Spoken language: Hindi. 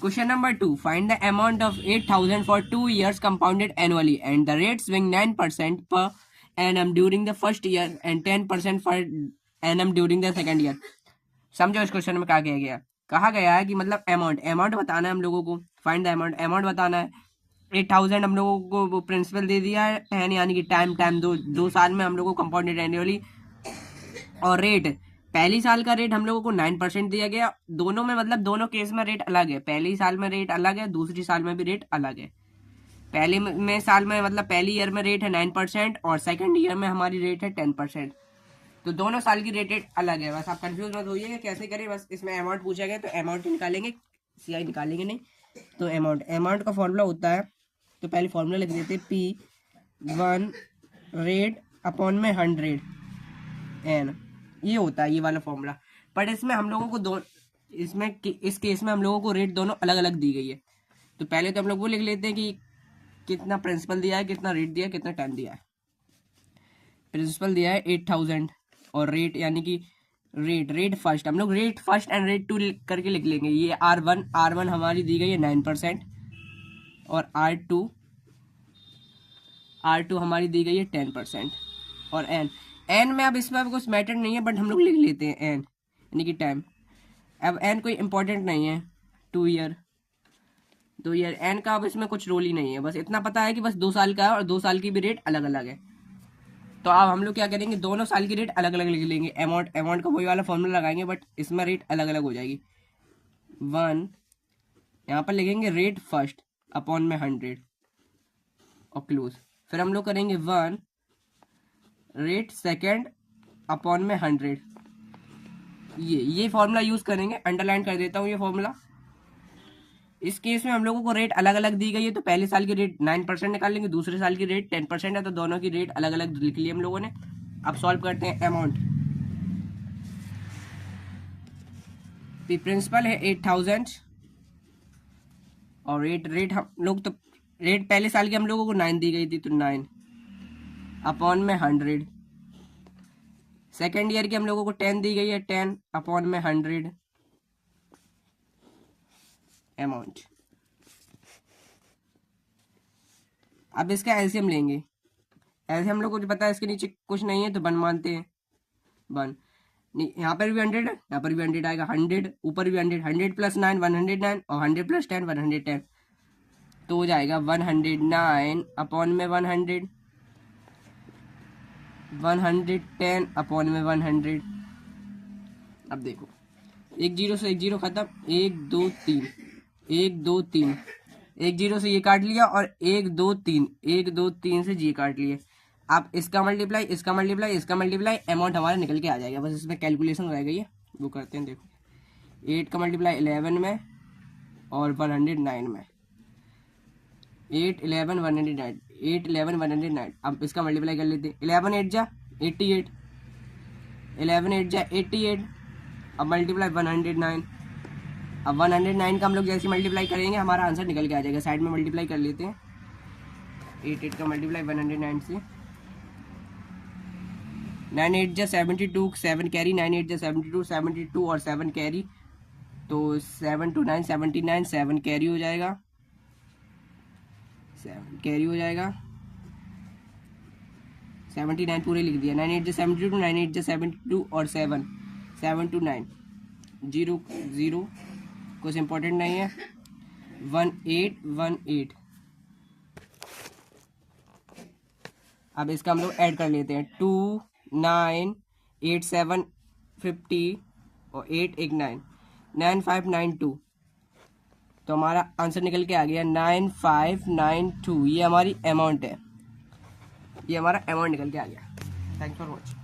Question number 2. Find the amount of 8,000 for 2 years compounded annually and the rate swing 9% per annum during the first year and 10% per annum during the second year. समझो इस क्वेश्चन में क्या कहा गया है कि मतलब अमाउंट बताना है हम लोगों को. फाइंड द अमाउंट बताना है. 8,000 हम लोगों को प्रिंसिपल दे दिया है यानी कि टाइम दो साल में हम लोगों को कंपाउंडेड एनुअली. और रेट पहली साल का रेट हम लोगों को 9% दिया गया. दोनों में मतलब दोनों केस में रेट अलग है. पहली साल में रेट अलग है, दूसरी साल में भी रेट अलग है. पहले में साल में मतलब पहली ईयर में रेट है 9% और सेकंड ईयर में हमारी रेट है 10%. तो दोनों साल की रेट अलग है. बस आप कंफ्यूज मत होइए कैसे करें. बस इसमें अमाउंट पूछा गया तो अमाउंट निकालेंगे, सीआई निकालेंगे नहीं. तो अमाउंट का फॉर्मूला होता है, तो पहले फॉर्मूला लिख देते P1 रेट अपॉन में 100 n. ये होता है ये वाला फॉर्मूला. बट इसमें हम लोगों को इस केस में हम लोगों को रेट दोनों अलग अलग दी गई है. तो पहले तो हम लोग वो लिख लेते हैं कि कितना प्रिंसिपल दिया है, कितना रेट दिया है, कितना टाइम दिया है. प्रिंसिपल दिया है 8,000 और रेट यानी कि रेट फर्स्ट हम लोग rate first and rate two करके लिख लेंगे. ये R1 हमारी दी गई है 9% और R2 हमारी दी गई है 10% और एन में अब इसमें कुछ मैटर नहीं है बट हम लोग लिख लेते हैं एन यानी कि टाइम. अब एन कोई इंपॉर्टेंट नहीं है. 2 ईयर एन का अब इसमें कुछ रोल ही नहीं है. बस इतना पता है कि बस 2 साल का है और 2 साल की भी रेट अलग अलग है. तो अब हम लोग क्या करेंगे, दोनों साल की रेट अलग अलग लिख लेंगे. अमाउंट का वही वाला फॉर्मूला लगाएंगे बट इसमें रेट अलग अलग हो जाएगी. 1 यहाँ पर लिखेंगे रेट फर्स्ट अपॉन में 100 और क्लोज. फिर हम लोग करेंगे 1 रेट सेकेंड अपॉन में 100. ये फॉर्मूला यूज करेंगे. अंडरलाइन कर देता हूँ ये फॉर्मूला. इस केस में हम लोगों को रेट अलग अलग दी गई है. तो पहले साल की रेट 9% निकाल लेंगे, दूसरे साल की रेट 10% है. तो दोनों की रेट अलग अलग लिख ली हम लोगों ने. अब सॉल्व करते हैं अमाउंट. प्रिंसिपल है 8,000 और रेट हम लोग तो रेट पहले साल की हम लोगों को 9 दी गई थी तो 9 अपॉन में 100. सेकेंड ईयर की हम लोगों को 10 दी गई है 10 अपॉन में 100 अमाउंट. अब इसका एलसीएम लेंगे. एलसीएम हम लोग को पता है इसके नीचे कुछ नहीं है तो 1 मानते हैं. 1 यहाँ पर भी 100 है, यहाँ पर भी 100 आएगा. 100 ऊपर भी 100 प्लस 9 109 और 100 प्लस 10 110. तो हो जाएगा 109 अपॉन में 100 110 अपॉन में 100. अब देखो एक जीरो से एक जीरो खत्म. 1 2 3 1 2 3 एक जीरो से ये काट लिया और 1 2 3 से जी काट लिए. आप इसका मल्टीप्लाई अमाउंट हमारा निकल के आ जाएगा. बस इसमें कैलकुलेशन रह गई है वो करते हैं. देखो 8 का मल्टीप्लाई 11 में और 109 में. 8 11 109. अब इसका मल्टीप्लाई कर लेते हैं. 11 8 जा 88. 11 8 जा 88. अब मल्टीप्लाई 109. अब 109 का हम लोग जैसे मल्टीप्लाई करेंगे हमारा आंसर निकल के आ जाएगा. साइड में मल्टीप्लाई कर लेते हैं. 88 का मल्टीप्लाई 109 से. 9 8 जा 72 7 कैरी. 9 8 जा 72 और 7 कैरी. तो 7 2 9 79 7 कैरी हो जाएगा. 79 पूरे लिख दिया. 9 8 जा 72 9 8 जा 72 और 7 2 9 0 0 कुछ इंपॉर्टेंट नहीं है. 1818. अब इसका हम लोग ऐड कर लेते हैं. 2 9 8 7 50 और 8 1 9 9592. तो हमारा आंसर निकल के आ गया 9592. ये हमारी अमाउंट है. ये हमारा अमाउंट निकल के आ गया. Thanks for watching.